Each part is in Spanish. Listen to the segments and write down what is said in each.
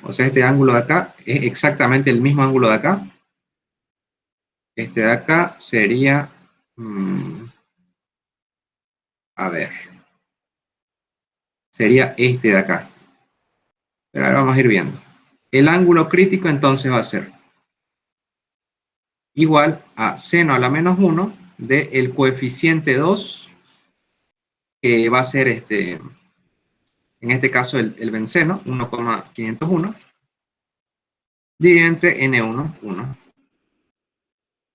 o sea, este ángulo de acá es exactamente el mismo ángulo de acá. Este de acá sería, a ver, sería este de acá. Pero ahora vamos a ir viendo. El ángulo crítico entonces va a ser igual a seno a la menos 1 del coeficiente 2, que va a ser en este caso el benceno, 1,501, dividido entre N1, 1.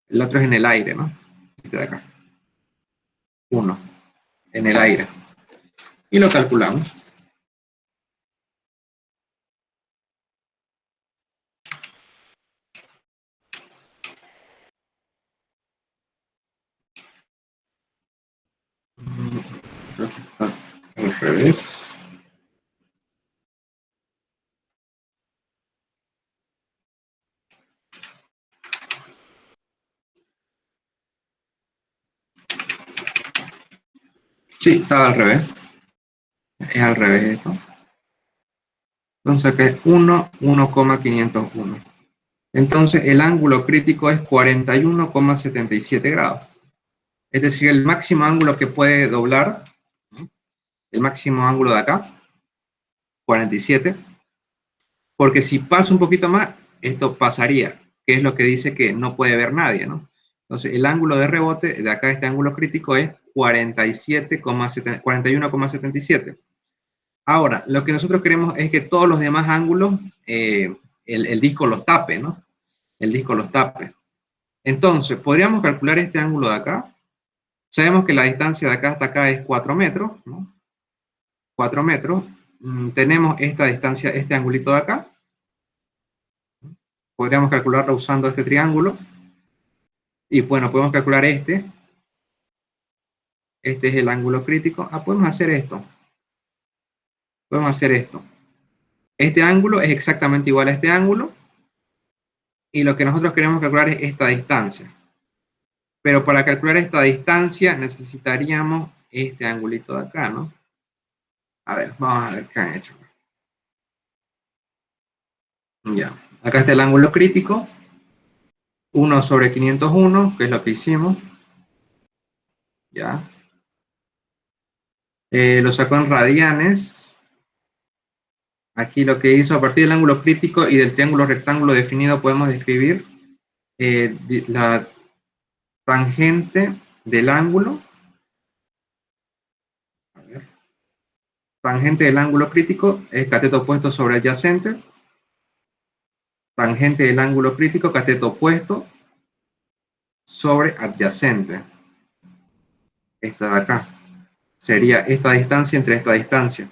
El otro es en el aire, ¿no? Este de acá. 1 en el aire. Y lo calculamos. Al revés. Sí, estaba al revés. Es al revés esto. Entonces acá es 1,501. Entonces el ángulo crítico es 41,77 grados. Es decir, el máximo ángulo que puede doblar, el máximo ángulo de acá, 47. Porque si pasa un poquito más, esto pasaría, que es lo que dice que no puede ver nadie, ¿no? Entonces el ángulo de rebote de acá, este ángulo crítico es 41,77. Ahora, lo que nosotros queremos es que todos los demás ángulos, el disco los tape, ¿no? El disco los tape. Entonces, podríamos calcular este ángulo de acá. Sabemos que la distancia de acá hasta acá es 4 metros, ¿no? 4 metros. Tenemos esta distancia, este angulito de acá. Podríamos calcularlo usando este triángulo. Y bueno, podemos calcular este. Este es el ángulo crítico. Podemos hacer esto. Podemos hacer esto. Este ángulo es exactamente igual a este ángulo. Y lo que nosotros queremos calcular es esta distancia. Pero para calcular esta distancia necesitaríamos este angulito de acá, ¿no? A ver, vamos a ver qué han hecho. Ya, acá está el ángulo crítico. 1 sobre 501, que es lo que hicimos. Ya. Lo sacó en radianes. Aquí lo que hizo, a partir del ángulo crítico y del triángulo rectángulo definido, podemos describir la tangente del ángulo. A ver. Tangente del ángulo crítico es cateto opuesto sobre adyacente. Tangente del ángulo crítico, cateto opuesto sobre adyacente. Esta de acá. Sería esta distancia entre esta distancia.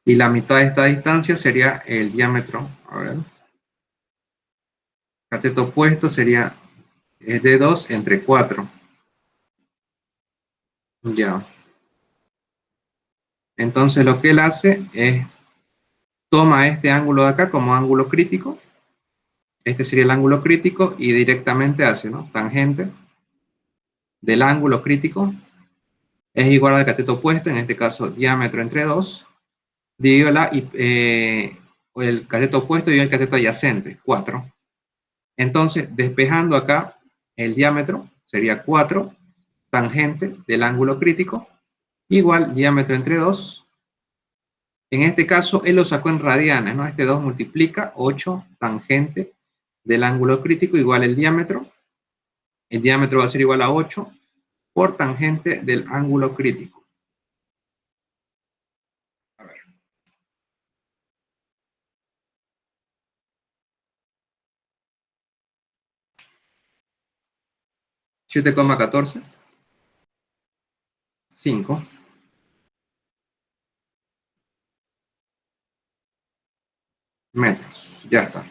Y la mitad de esta distancia sería el diámetro. A ver. Cateto opuesto sería de 2 entre 4. Ya. Entonces lo que él hace es toma este ángulo de acá como ángulo crítico. Este sería el ángulo crítico y directamente hace, ¿no? Tangente del ángulo crítico es igual al cateto opuesto, en este caso diámetro entre 2, dividido el cateto opuesto y el cateto adyacente, 4. Entonces, despejando acá el diámetro, sería 4, tangente del ángulo crítico, igual diámetro entre 2. En este caso, él lo sacó en radianes, ¿no? Este 2 multiplica 8, tangente del ángulo crítico, igual el diámetro. El diámetro va a ser igual a 8 por tangente del ángulo crítico. A ver. 7,14. 5 metros. Ya está.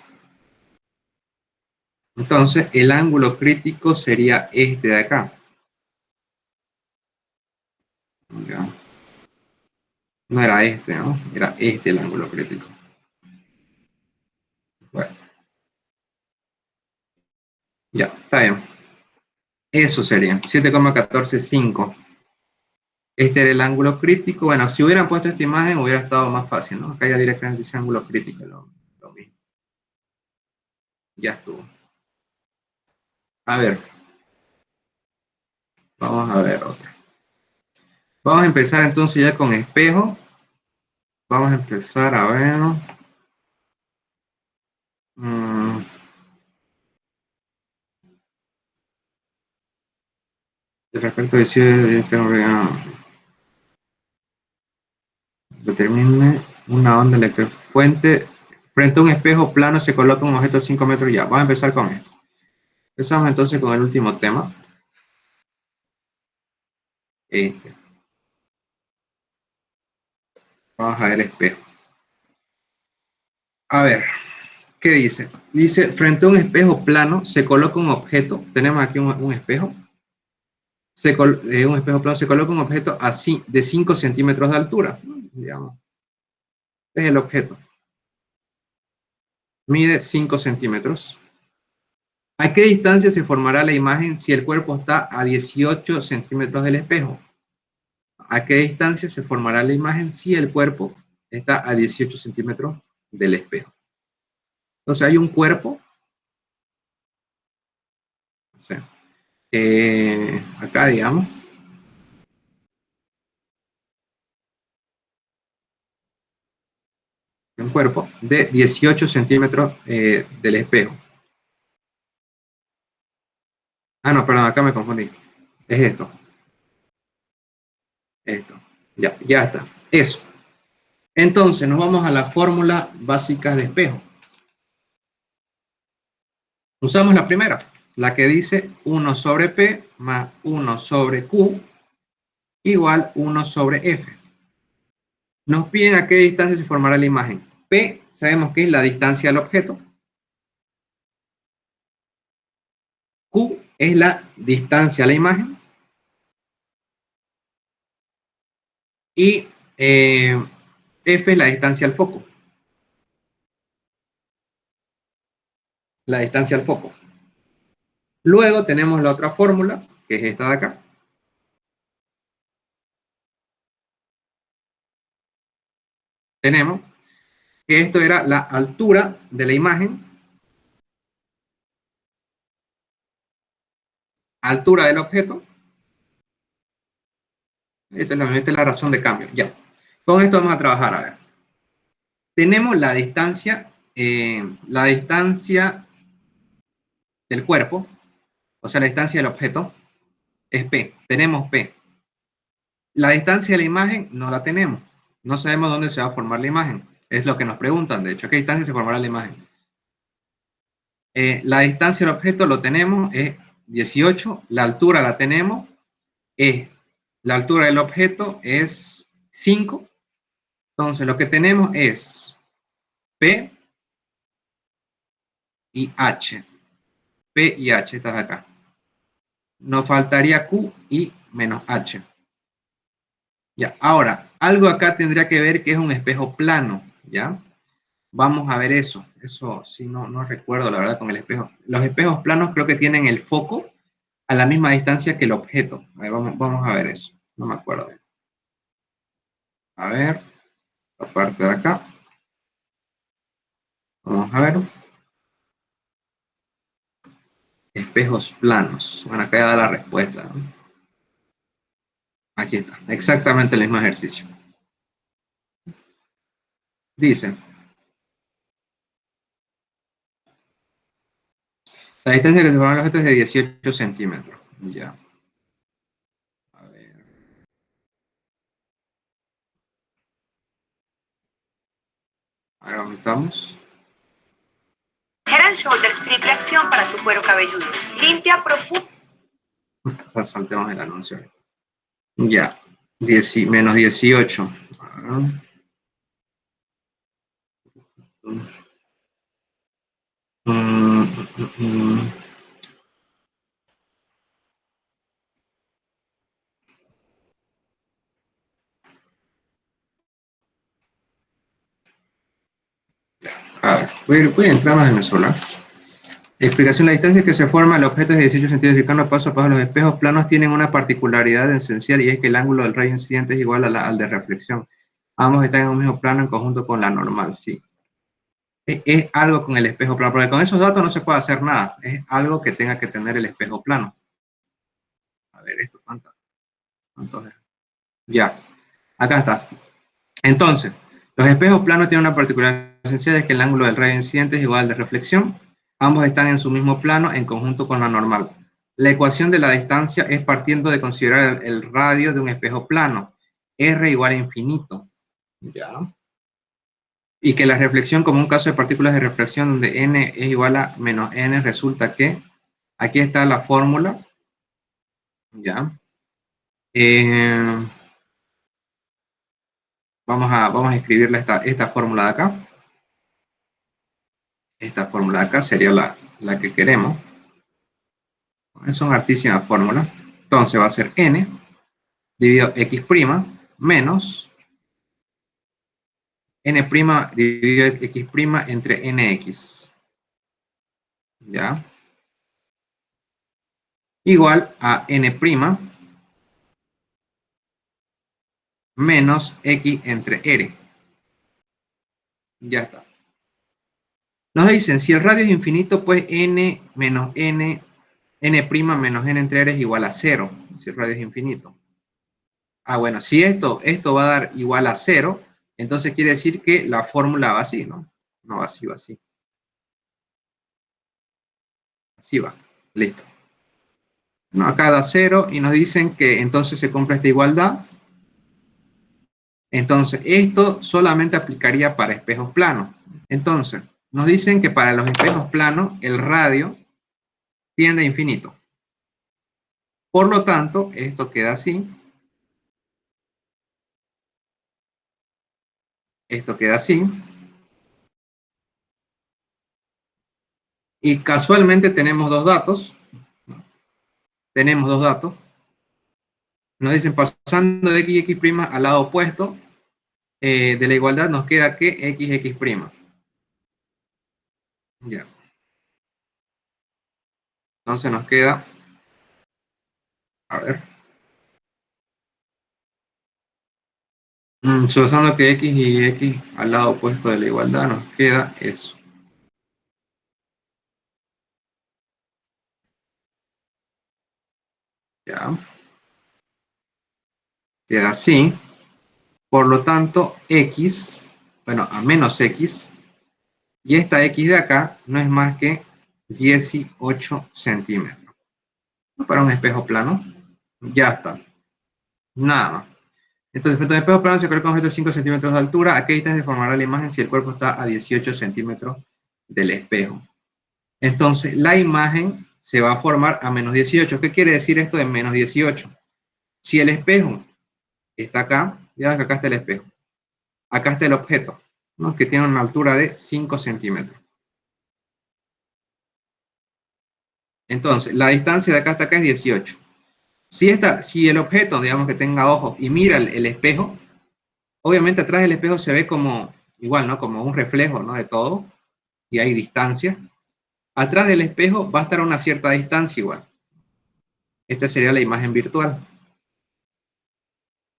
Entonces, el ángulo crítico sería este de acá. Ya. No era este, ¿no? Era este el ángulo crítico. Bueno. Ya, está bien. Eso sería 7,145. Este era el ángulo crítico. Bueno, si hubieran puesto esta imagen hubiera estado más fácil, ¿no? Acá ya directamente dice ángulo crítico, lo mismo. Ya estuvo. A ver, vamos a ver otra. Vamos a empezar entonces ya con espejo. Vamos a empezar a ver. Mm, de repente decide determine una onda electrofuente. Frente a un espejo plano se coloca un objeto de 5 metros ya. Vamos a empezar con esto. Empezamos entonces con el último tema. Este. Vamos a ver espejo. A ver, ¿qué dice? Dice, frente a un espejo plano se coloca un objeto. Tenemos aquí un espejo. Un espejo plano se coloca un objeto así de 5 centímetros de altura. Digamos. Este es el objeto. Mide 5 centímetros. ¿A qué distancia se formará la imagen si el cuerpo está a 18 centímetros del espejo? ¿A qué distancia se formará la imagen si el cuerpo está a 18 centímetros del espejo? Entonces hay un cuerpo, o sea, acá digamos, un cuerpo de 18 centímetros del espejo. Ah, no, perdón, acá me confundí. Es esto, esto. Ya está. Eso. Entonces nos vamos a la fórmula básica de espejo. Usamos la primera, la que dice 1 sobre P más 1 sobre Q igual 1 sobre F. Nos piden a qué distancia se formará la imagen. P sabemos que es la distancia al objeto. Q es la distancia a la imagen. Y F es la distancia al foco. La distancia al foco. Luego tenemos la otra fórmula, que es esta de acá. Tenemos que esto era la altura de la imagen, altura del objeto. Esta es la razón de cambio. Ya. Con esto vamos a trabajar. A ver. Tenemos la distancia del cuerpo, o sea, la distancia del objeto, es P. Tenemos P. La distancia de la imagen no la tenemos. No sabemos dónde se va a formar la imagen. Es lo que nos preguntan, de hecho, ¿a qué distancia se formará la imagen? La distancia del objeto lo tenemos, es 18. La altura la tenemos, la altura del objeto es 5. Entonces, lo que tenemos es P y H. P y H, estás acá. Nos faltaría Q y menos H. Ya, ahora, algo acá tendría que ver que es un espejo plano, ¿ya? Vamos a ver eso. Eso sí, no recuerdo la verdad con el espejo. Los espejos planos creo que tienen el foco a la misma distancia que el objeto. A ver, vamos a ver eso. No me acuerdo. A ver, la parte de acá. Vamos a ver. Espejos planos. Bueno, acá ya da la respuesta, ¿no? Aquí está. Exactamente el mismo ejercicio. Dice, la distancia que se forman los objetos es de 18 centímetros. Ya. A ver. Ahora ¿dónde estamos? Head and Shoulders triple acción para tu cuero cabelludo. Limpia profundo. Saltemos el anuncio. Ya. Menos 18. A ver, voy a entrar más en el solar. Explicación: la distancia que se forma el objeto es de 18 centímetros cercano paso a paso. Los espejos planos tienen una particularidad esencial y es que el ángulo del rayo incidente es igual al de reflexión. Ambos están en un mismo plano en conjunto con la normal, sí. Es algo con el espejo plano, porque con esos datos no se puede hacer nada. Es algo que tenga que tener el espejo plano. A ver, esto, ¿cuánto es? Ya, acá está. Entonces, los espejos planos tienen una particularidad esencial, es que el ángulo del rayo incidente es igual al de reflexión. Ambos están en su mismo plano en conjunto con la normal. La ecuación de la distancia es partiendo de considerar el radio de un espejo plano, R igual a infinito. Ya. Y que la reflexión, como un caso de partículas de reflexión donde n es igual a menos n, resulta que aquí está la fórmula. Ya. Vamos a escribirle esta fórmula de acá. Esta fórmula de acá sería la que queremos. Es una hartísima fórmula. Entonces va a ser n dividido x' menos n' dividido x' entre nx. ¿Ya? Igual a n' menos x entre r. Ya está. Nos dicen, si el radio es infinito, pues n menos n, n' menos n entre r es igual a 0, si el radio es infinito. Ah, bueno, si esto va a dar igual a 0, entonces quiere decir que la fórmula va así, ¿no? No va así, va así. Así va, listo. No, acá da 0 y nos dicen que entonces se cumpla esta igualdad. Entonces, esto solamente aplicaría para espejos planos. Entonces, nos dicen que para los espejos planos, el radio tiende a infinito. Por lo tanto, esto queda así. Esto queda así. Y casualmente tenemos dos datos. Tenemos dos datos. Nos dicen, pasando de x y x' al lado opuesto de la igualdad, nos queda que x'. Ya. Entonces nos queda, a ver, suponiendo que x y x al lado opuesto de la igualdad, nos queda eso. Ya. Queda así. Por lo tanto, x, bueno, a menos x, y esta x de acá no es más que 18 centímetros. Para un espejo plano, ya está. Nada más. Entonces, frente a un espejo plano se coloca un objeto de 5 centímetros de altura. ¿A qué distancia se formará la imagen si el cuerpo está a 18 centímetros del espejo? Entonces, la imagen se va a formar a menos 18. ¿Qué quiere decir esto de menos 18? Si el espejo está acá, ya que acá está el espejo. Acá está el objeto, ¿no? Que tiene una altura de 5 centímetros. Entonces, la distancia de acá hasta acá es 18. Si el objeto, digamos que tenga ojos y mira el espejo, obviamente atrás del espejo se ve como, igual, ¿no? Como un reflejo, ¿no? De todo, y hay distancia. Atrás del espejo va a estar a una cierta distancia igual. Esta sería la imagen virtual.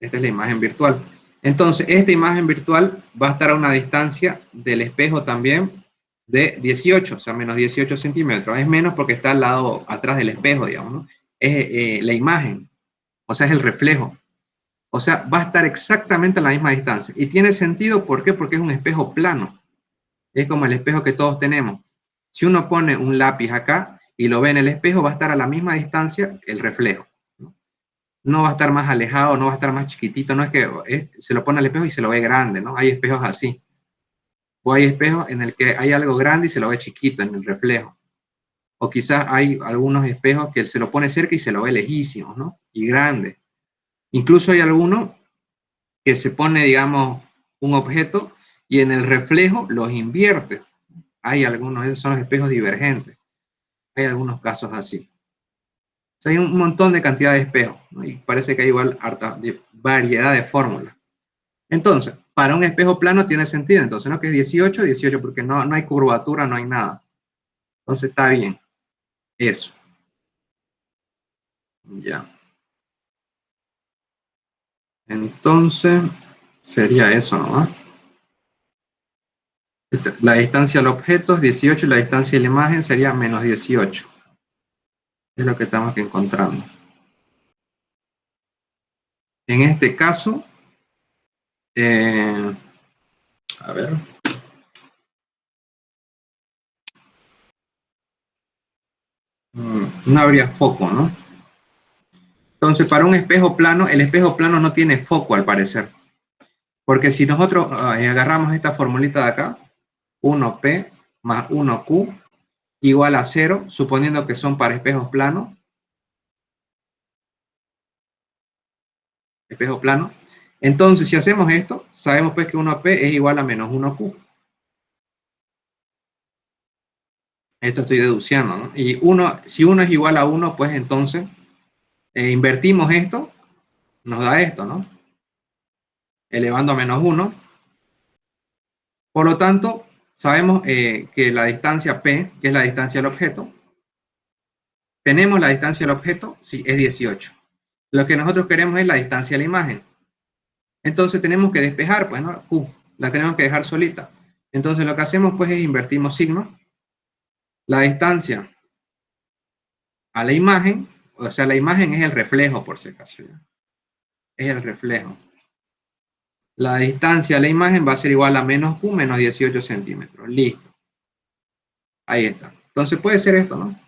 Esta es la imagen virtual. Entonces, esta imagen virtual va a estar a una distancia del espejo también de 18, o sea, menos 18 centímetros. Es menos porque está al lado, atrás del espejo, digamos, ¿no? Es la imagen, o sea, es el reflejo. O sea, va a estar exactamente a la misma distancia. Y tiene sentido, ¿por qué? Porque es un espejo plano. Es como el espejo que todos tenemos. Si uno pone un lápiz acá y lo ve en el espejo, va a estar a la misma distancia el reflejo. No va a estar más alejado, no va a estar más chiquitito, no es que se lo pone al espejo y se lo ve grande, ¿no? Hay espejos así. O hay espejos en el que hay algo grande y se lo ve chiquito en el reflejo. O quizás hay algunos espejos que se lo pone cerca y se lo ve lejísimo, ¿no? Y grande. Incluso hay algunos que se pone, digamos, un objeto y en el reflejo los invierte. Hay algunos, esos son los espejos divergentes. Hay algunos casos así. O sea, hay un montón de cantidad de espejos, ¿no? Y parece que hay igual harta variedad de fórmulas. Entonces, para un espejo plano tiene sentido, entonces, ¿no? Que es 18, 18, porque no hay curvatura, no hay nada. Entonces está bien. Eso. Ya. Entonces, sería eso, ¿no? La distancia al objeto es 18 y la distancia a la imagen sería menos 18. Es lo que estamos encontrando. En este caso, a ver. No habría foco, ¿no? Entonces, para un espejo plano, el espejo plano no tiene foco al parecer. Porque si nosotros agarramos esta formulita de acá, 1P más 1Q igual a 0, suponiendo que son para espejos planos. Espejo plano. Entonces, si hacemos esto, sabemos pues que 1P es igual a menos 1Q. Esto estoy deduciendo, ¿no? Y si 1 es igual a 1, pues entonces invertimos esto, nos da esto, ¿no? Elevando a menos 1. Por lo tanto, sabemos que la distancia P, que es la distancia del objeto, tenemos la distancia del objeto, sí, es 18. Lo que nosotros queremos es la distancia de la imagen. Entonces tenemos que despejar, pues, ¿no? Q, la tenemos que dejar solita. Entonces lo que hacemos, pues, es invertimos signo. La distancia a la imagen, o sea, la imagen es el reflejo, por si acaso, ¿ya? Es el reflejo. La distancia a la imagen va a ser igual a menos Q menos 18 centímetros. Listo. Ahí está. Entonces puede ser esto, ¿no?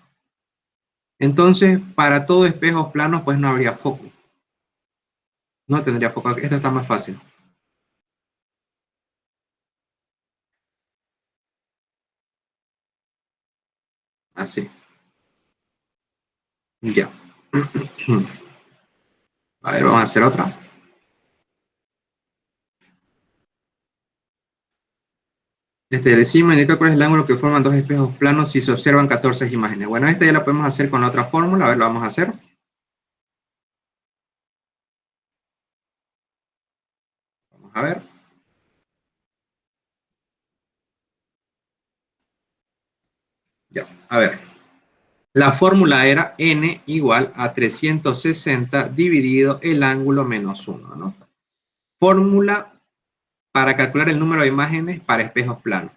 Entonces, para todo espejos planos, pues no habría foco. No tendría foco. Esto está más fácil. Así. Ya. A ver, vamos a hacer otra. Decimos, indica cuál es el ángulo que forman dos espejos planos si se observan 14 imágenes. Bueno, esta ya la podemos hacer con la otra fórmula. A ver, lo vamos a hacer. Vamos a ver. Ya, a ver. La fórmula era n igual a 360 dividido el ángulo menos 1, ¿no? Fórmula para calcular el número de imágenes para espejos planos.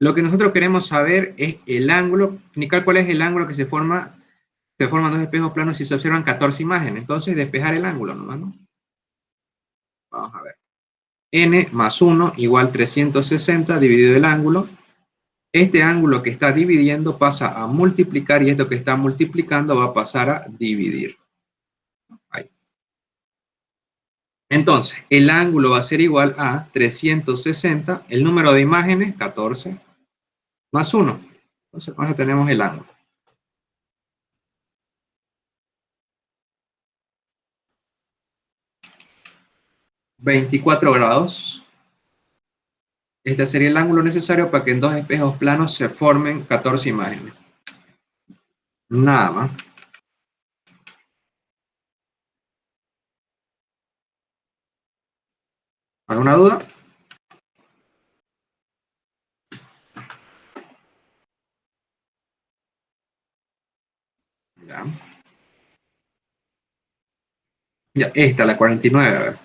Lo que nosotros queremos saber es el ángulo, indicar cuál es el ángulo que se forman dos espejos planos si se observan 14 imágenes. Entonces, despejar el ángulo nomás, ¿no? Vamos a ver. N más 1 igual 360 dividido el ángulo. Este ángulo que está dividiendo pasa a multiplicar y esto que está multiplicando va a pasar a dividir. Ahí. Entonces, el ángulo va a ser igual a 360, el número de imágenes, 14, más 1. Entonces, con eso tenemos el ángulo. 24 grados. Este sería el ángulo necesario para que en dos espejos planos se formen 14 imágenes. Nada más. ¿Alguna duda? Ya. Ya, esta, la 49, a ver.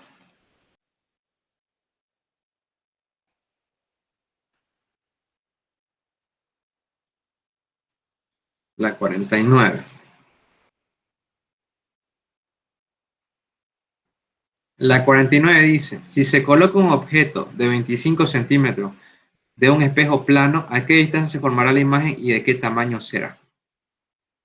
La 49. La 49 dice, si se coloca un objeto de 25 centímetros de un espejo plano, ¿a qué distancia se formará la imagen y de qué tamaño será?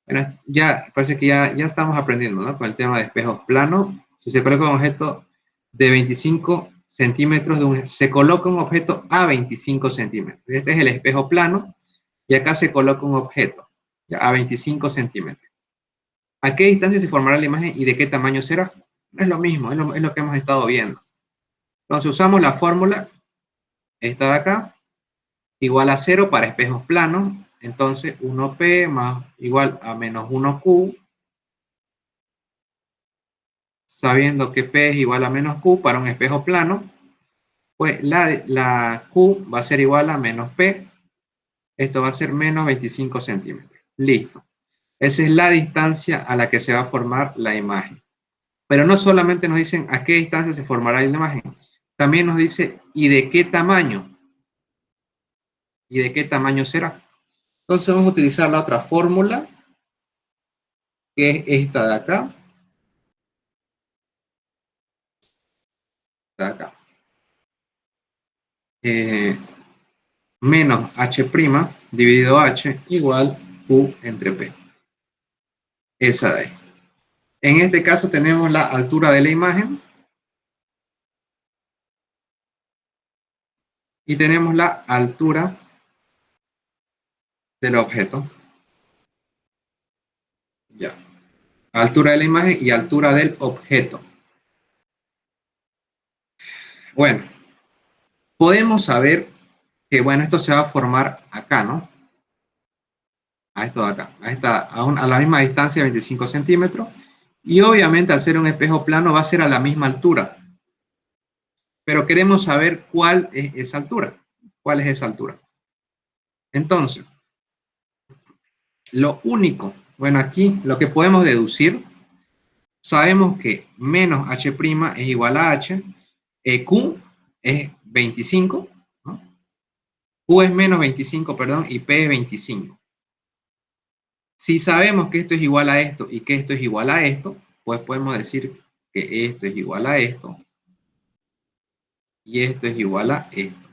Bueno, ya parece que ya estamos aprendiendo, ¿no? Con el tema de espejos planos. Si se coloca un objeto de 25 centímetros, se coloca un objeto a 25 centímetros. Este es el espejo plano y acá se coloca un objeto a 25 centímetros. ¿A qué distancia se formará la imagen y de qué tamaño será? No es lo mismo, es lo que hemos estado viendo. Entonces usamos la fórmula, esta de acá, igual a 0 para espejos planos. Entonces 1P más igual a menos 1Q, sabiendo que P es igual a menos Q para un espejo plano, pues la Q va a ser igual a menos P Esto va a ser menos 25 centímetros. Listo. Esa es la distancia a la que se va a formar la imagen. Pero no solamente nos dicen a qué distancia se formará la imagen, también nos dice y de qué tamaño. ¿Y de qué tamaño será? Entonces vamos a utilizar la otra fórmula, que es esta de acá. De acá. Menos h' dividido h igual q entre p. Esa de ahí. En este caso tenemos la altura de la imagen y tenemos la altura del objeto. Ya. Altura de la imagen y altura del objeto. Bueno, podemos saber que, bueno, esto se va a formar acá, ¿no? A esto de acá, a la misma distancia, 25 centímetros. Y obviamente al ser un espejo plano va a ser a la misma altura. Pero queremos saber cuál es esa altura. ¿Cuál es esa altura? Entonces, lo único, bueno, aquí lo que podemos deducir, sabemos que menos h' es igual a h, q es 25, ¿no? Q es menos 25, perdón, y P es 25. Si sabemos que esto es igual a esto y que esto es igual a esto, pues podemos decir que esto es igual a esto y esto es igual a esto.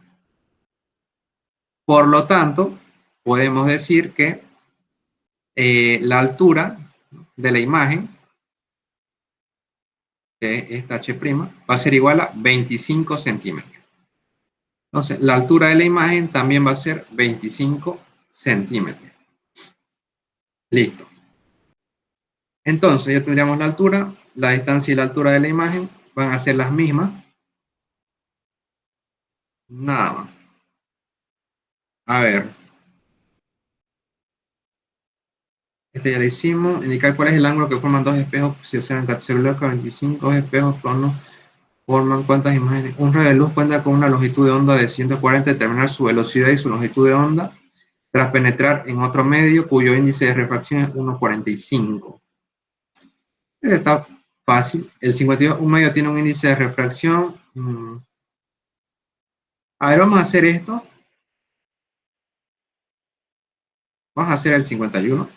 Por lo tanto, podemos decir que la altura de la imagen, que es esta h', va a ser igual a 25 centímetros. Entonces, la altura de la imagen también va a ser 25 centímetros. Listo. Entonces, ya tendríamos la altura, la distancia y la altura de la imagen van a ser las mismas. Nada más. A ver. Este ya lo hicimos. Indicar cuál es el ángulo que forman dos espejos. Si observan celular 25 espejos planos forman cuántas imágenes. Un rayo de luz cuenta con una longitud de onda de 140, determinar su velocidad y su longitud de onda tras penetrar en otro medio cuyo índice de refracción es 1,45. Este está fácil. El 52, un medio tiene un índice de refracción. A ver, vamos a hacer esto. Vamos a hacer el 51.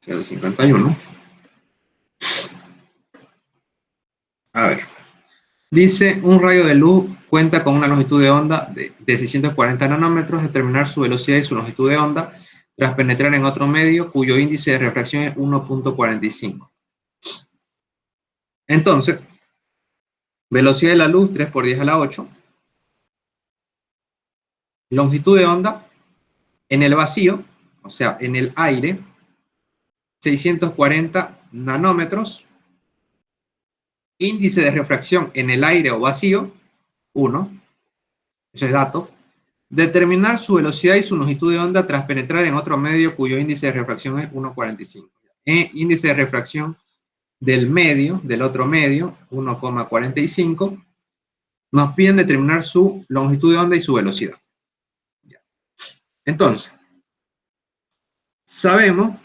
El 51. A ver. Dice, un rayo de luz cuenta con una longitud de onda de 640 nanómetros, determinar su velocidad y su longitud de onda tras penetrar en otro medio cuyo índice de refracción es 1,45. Entonces, velocidad de la luz 3 por 10 a la 8. Longitud de onda en el vacío, o sea, en el aire, 640 nanómetros. Índice de refracción en el aire o vacío, 1. Ese es dato. Determinar su velocidad y su longitud de onda tras penetrar en otro medio cuyo índice de refracción es 1,45. Índice de refracción del medio, del otro medio, 1,45. Nos piden determinar su longitud de onda y su velocidad. Entonces, sabemos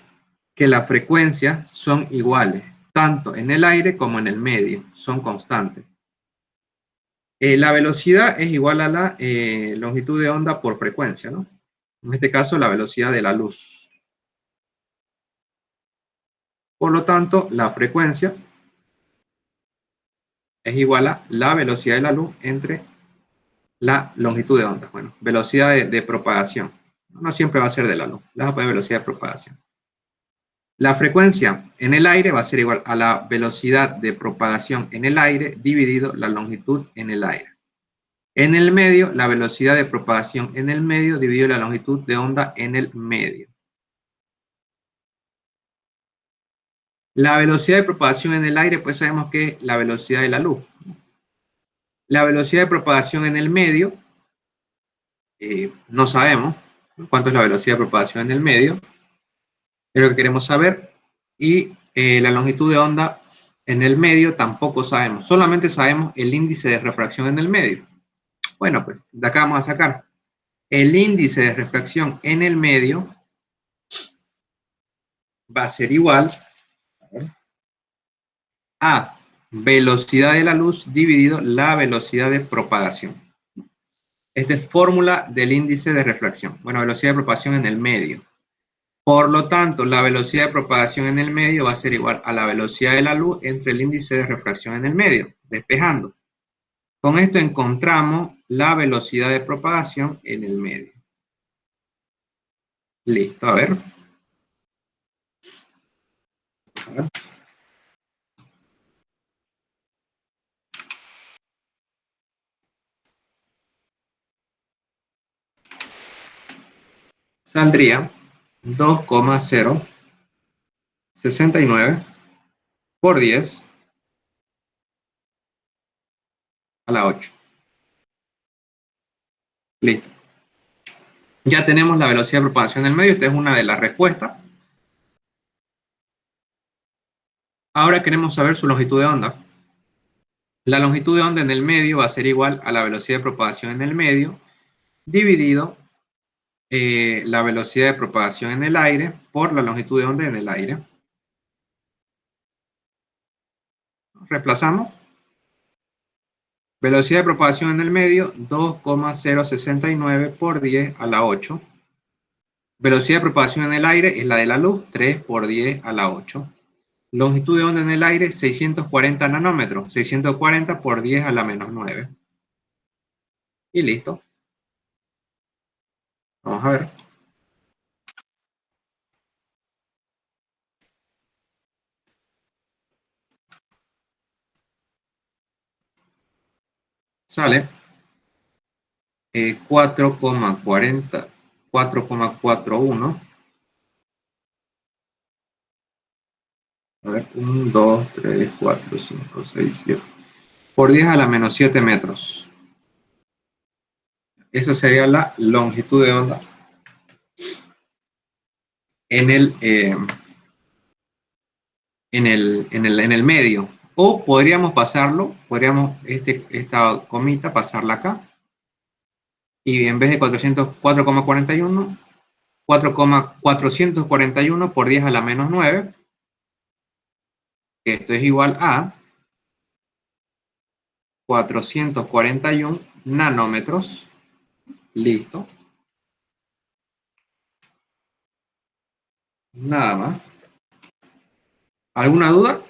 que las frecuencias son iguales, tanto en el aire como en el medio, son constantes. La velocidad es igual a la longitud de onda por frecuencia, ¿no? En este caso, la velocidad de la luz. Por lo tanto, la frecuencia es igual a la velocidad de la luz entre la longitud de onda. Bueno, velocidad de propagación. No siempre va a ser de la luz. Le vamos a poner velocidad de propagación. La frecuencia en el aire va a ser igual a la velocidad de propagación en el aire dividido la longitud en el aire. En el medio, la velocidad de propagación en el medio dividido la longitud de onda en el medio. La velocidad de propagación en el aire, pues sabemos que es la velocidad de la luz. La velocidad de propagación en el medio, no sabemos cuánto es la velocidad de propagación en el medio, es lo que queremos saber. Y la longitud de onda en el medio tampoco sabemos, solamente sabemos el índice de refracción en el medio. Bueno, pues de acá vamos a sacar el índice de refracción en el medio va a ser igual a velocidad de la luz dividido la velocidad de propagación. Esta es fórmula del índice de refracción. Bueno, velocidad de propagación en el medio. Por lo tanto, la velocidad de propagación en el medio va a ser igual a la velocidad de la luz entre el índice de refracción en el medio, despejando. Con esto encontramos la velocidad de propagación en el medio. Listo, a ver. Saldría 2,069 por 10 a la 8. Listo. Ya tenemos la velocidad de propagación en el medio. Esta es una de las respuestas. Ahora queremos saber su longitud de onda. La longitud de onda en el medio va a ser igual a la velocidad de propagación en el medio dividido la velocidad de propagación en el aire por la longitud de onda en el aire. Reemplazamos. Velocidad de propagación en el medio, 2,069 por 10 a la 8. Velocidad de propagación en el aire es la de la luz, 3 por 10 a la 8. Longitud de onda en el aire, 640 nanómetros, 640 por 10 a la menos 9. Y listo. Vamos a ver. Sale 4,41. A ver, 1, 2, 3, 4, 5, 6, 7. Por 10 a la menos 7 metros. Esa sería la longitud de onda en el medio. O podríamos pasarlo, podríamos esta comita pasarla acá. Y en vez de 4,41, 4,441 por 10 a la menos 9. Esto es igual a 441 nanómetros. Listo. Nada más. ¿Alguna duda?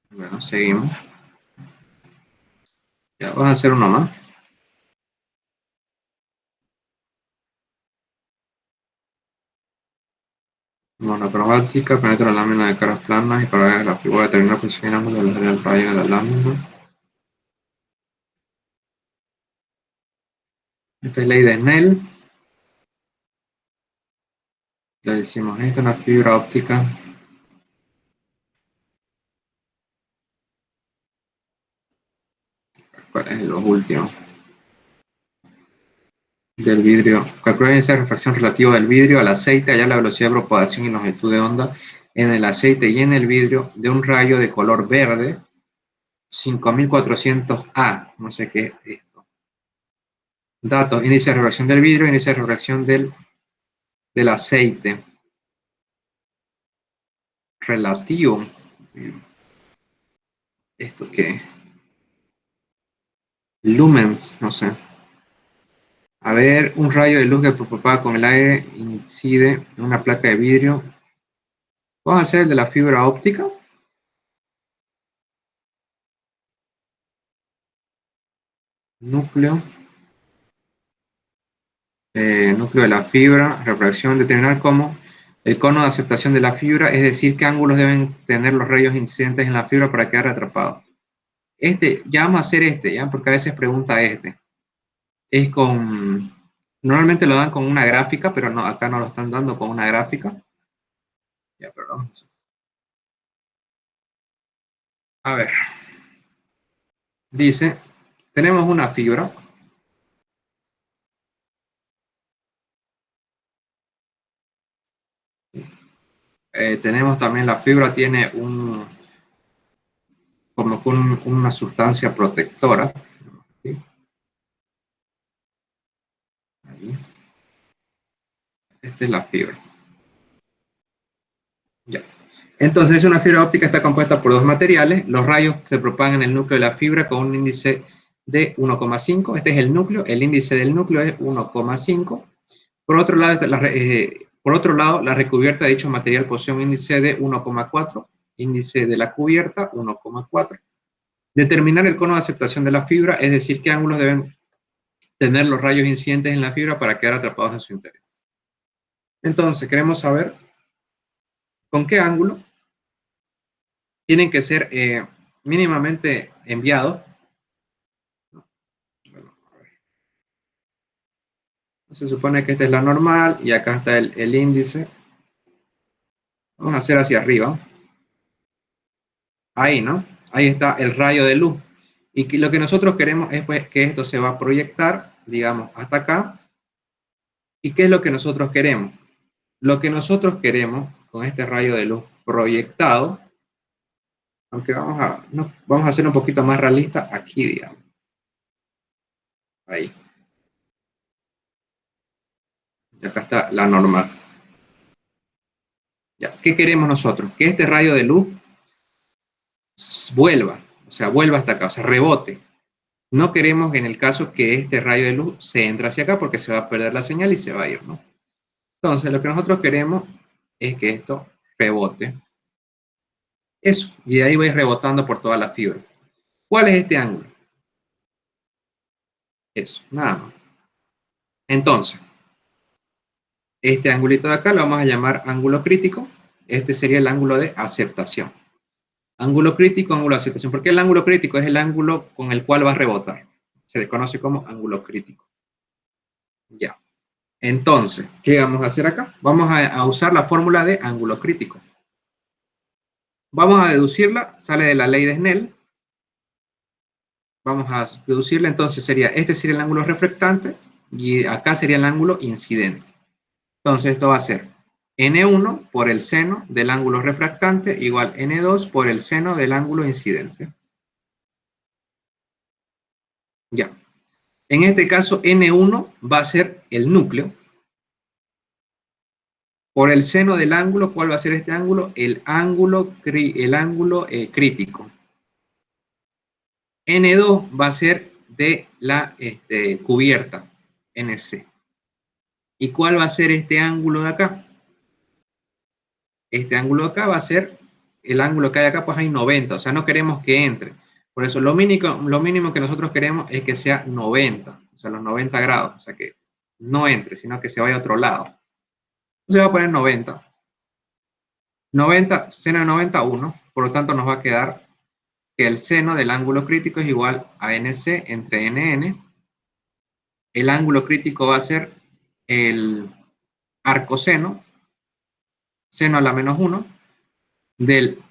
Bueno, seguimos. Ya, vamos a hacer uno más. Monocromática, penetra la lámina de caras planas y para ver la figura determinar posición y ángulo de los rayos de la lámina. Esta es ley de Snell. Le decimos esto, una fibra óptica. ¿Cuál es lo último? Del vidrio. Calcula el índice de refracción relativo del vidrio al aceite, hallar la velocidad de propagación y longitud de onda en el aceite y en el vidrio de un rayo de color verde 5400 A. No sé qué es esto. Datos, índice de refracción del vidrio, índice de refracción del aceite. Relativo. ¿Esto qué? Lumens, no sé. A ver, un rayo de luz que propaga con el aire incide en una placa de vidrio. Vamos a hacer el de la fibra óptica. Núcleo. Núcleo de la fibra. Refracción. Determinar cómo el cono de aceptación de la fibra, es decir, qué ángulos deben tener los rayos incidentes en la fibra para quedar atrapados. Ya vamos a hacer ya, porque a veces pregunta es con, normalmente lo dan con una gráfica, pero no, acá no lo están dando con una gráfica. Ya, perdón. A ver, dice, tenemos una fibra tenemos también, la fibra tiene una sustancia protectora. ¿Sí? Ahí. Esta es la fibra. Ya. Entonces, una fibra óptica está compuesta por dos materiales. Los rayos se propagan en el núcleo de la fibra con un índice de 1,5. Este es el núcleo. El índice del núcleo es 1,5. Por otro lado, la recubierta de dicho material posee un índice de 1,4. Índice de la cubierta, 1,4. Determinar el cono de aceptación de la fibra, es decir, qué ángulos deben tener los rayos incidentes en la fibra para quedar atrapados en su interior. Entonces, queremos saber con qué ángulo tienen que ser mínimamente enviados. Bueno, se supone que esta es la normal y acá está el índice. Vamos a hacer hacia arriba. Ahí, ¿no? Ahí está el rayo de luz. Y lo que nosotros queremos es pues, que esto se va a proyectar, digamos, hasta acá. ¿Y qué es lo que nosotros queremos? Lo que nosotros queremos con este rayo de luz proyectado, aunque vamos a hacer un poquito más realista aquí, digamos. Ahí. Y acá está la normal. Ya. ¿Qué queremos nosotros? Que este rayo de luz vuelva, o sea, vuelva hasta acá, o sea, rebote. No queremos en el caso que este rayo de luz se entre hacia acá porque se va a perder la señal y se va a ir, ¿no? Entonces, lo que nosotros queremos es que esto rebote. Eso, y de ahí va a ir rebotando por toda la fibra. ¿Cuál es este ángulo? Eso, nada más. Entonces, este angulito de acá lo vamos a llamar ángulo crítico. Este sería el ángulo de aceptación. Ángulo crítico, ángulo de aceptación. ¿Por qué el ángulo crítico? Es el ángulo con el cual va a rebotar. Se le conoce como ángulo crítico. Ya. Entonces, ¿qué vamos a hacer acá? Vamos a usar la fórmula de ángulo crítico. Vamos a deducirla, sale de la ley de Snell. Vamos a deducirla, entonces este sería el ángulo reflectante y acá sería el ángulo incidente. Entonces esto va a ser N1 por el seno del ángulo refractante igual N2 por el seno del ángulo incidente. Ya. En este caso N1 va a ser el núcleo. Por el seno del ángulo, ¿cuál va a ser este ángulo? El ángulo crítico. N2 va a ser de la cubierta, NC. ¿Y cuál va a ser este ángulo de acá? Este ángulo de acá va a ser el ángulo que hay acá, pues hay 90, o sea, no queremos que entre. Por eso lo mínimo que nosotros queremos es que sea 90, o sea, los 90 grados, o sea, que no entre, sino que se vaya a otro lado. Entonces va a poner 90. 90, seno de 90, 1, por lo tanto nos va a quedar que el seno del ángulo crítico es igual a NC entre NN. El ángulo crítico va a ser el arcoseno, seno a la menos 1, del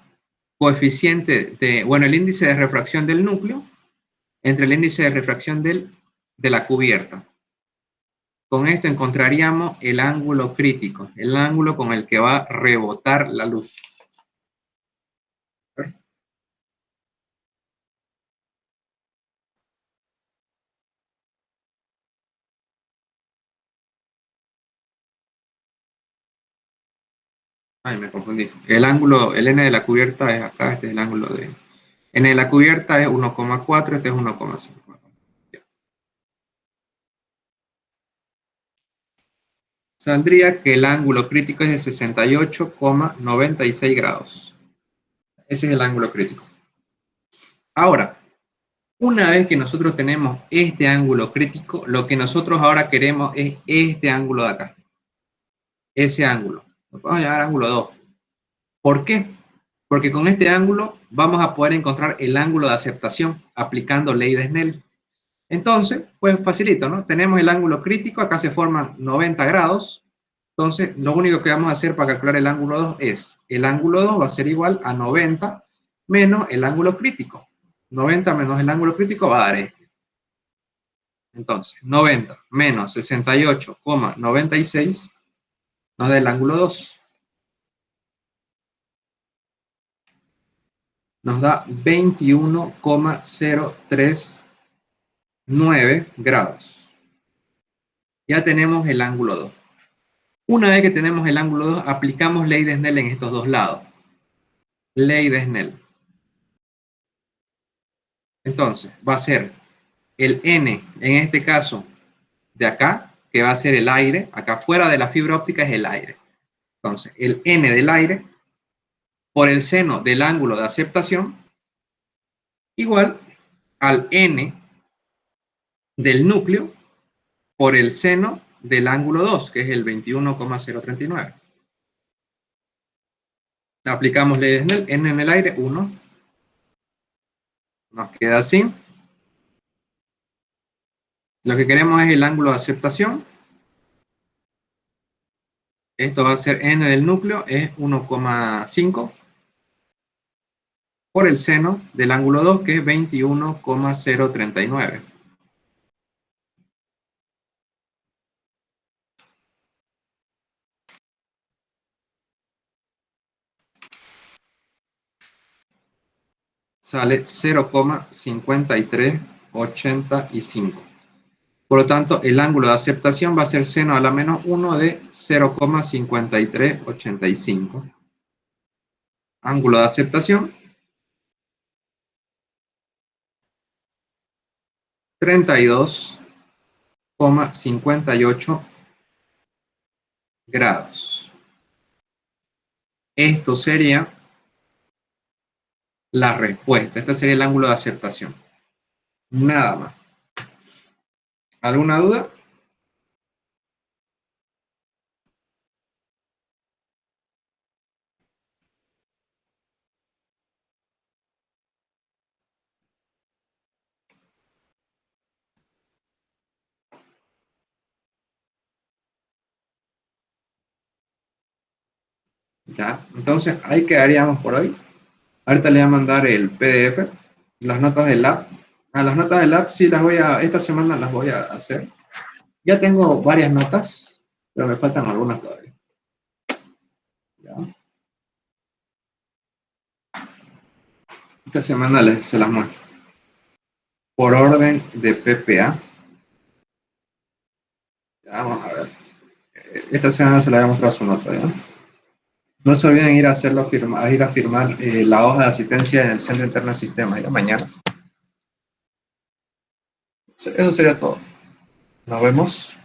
coeficiente el índice de refracción del núcleo entre el índice de refracción de la cubierta. Con esto encontraríamos el ángulo crítico, el ángulo con el que va a rebotar la luz. Ay, me confundí. El ángulo, el n de la cubierta es acá, este es el ángulo de... N de la cubierta es 1,4, este es 1,5. Saldría que el ángulo crítico es de 68,96 grados. Ese es el ángulo crítico. Ahora, una vez que nosotros tenemos este ángulo crítico, lo que nosotros ahora queremos es este ángulo de acá. Ese ángulo. Lo podemos llamar ángulo 2. ¿Por qué? Porque con este ángulo vamos a poder encontrar el ángulo de aceptación aplicando ley de Snell. Entonces, pues facilito, ¿no? Tenemos el ángulo crítico, acá se forman 90 grados. Entonces, lo único que vamos a hacer para calcular el ángulo 2 es, el ángulo 2 va a ser igual a 90 menos el ángulo crítico. 90 menos el ángulo crítico va a dar este. Entonces, 90 menos 68,96 nos da el ángulo 2. nos da 21,039 grados. Ya tenemos el ángulo 2. Una vez que tenemos el ángulo 2, aplicamos ley de Snell en estos dos lados. Ley de Snell. Entonces, va a ser el N, en este caso, de acá, que va a ser el aire. Acá fuera de la fibra óptica es el aire. Entonces, el N del aire por el seno del ángulo de aceptación igual al N del núcleo por el seno del ángulo 2, que es el 21,039. Aplicamos ley de Snell, N en el aire, 1. Nos queda así. Lo que queremos es el ángulo de aceptación. Esto va a ser N del núcleo, es 1,5 por el seno del ángulo 2, que es 21,039. Sale 0,5385. Por lo tanto, el ángulo de aceptación va a ser seno a la menos 1 de 0,5385. Ángulo de aceptación, 32,58 grados. Esto sería la respuesta. Este sería el ángulo de aceptación. Nada más. ¿Alguna duda? Ya, entonces ahí quedaríamos por hoy. Ahorita les voy a mandar el PDF, las notas del lab. A las notas del lab sí las voy a, esta semana las voy a hacer. Ya tengo varias notas, pero me faltan algunas todavía. ¿Ya? Esta semana se las muestro. Por orden de PPA. Ya, vamos a ver. Esta semana se la voy a mostrar su nota, ¿ya? No se olviden ir a hacerlo, ir a firmar la hoja de asistencia en el Centro Interno del Sistema, ya mañana. Eso sería todo. Nos vemos.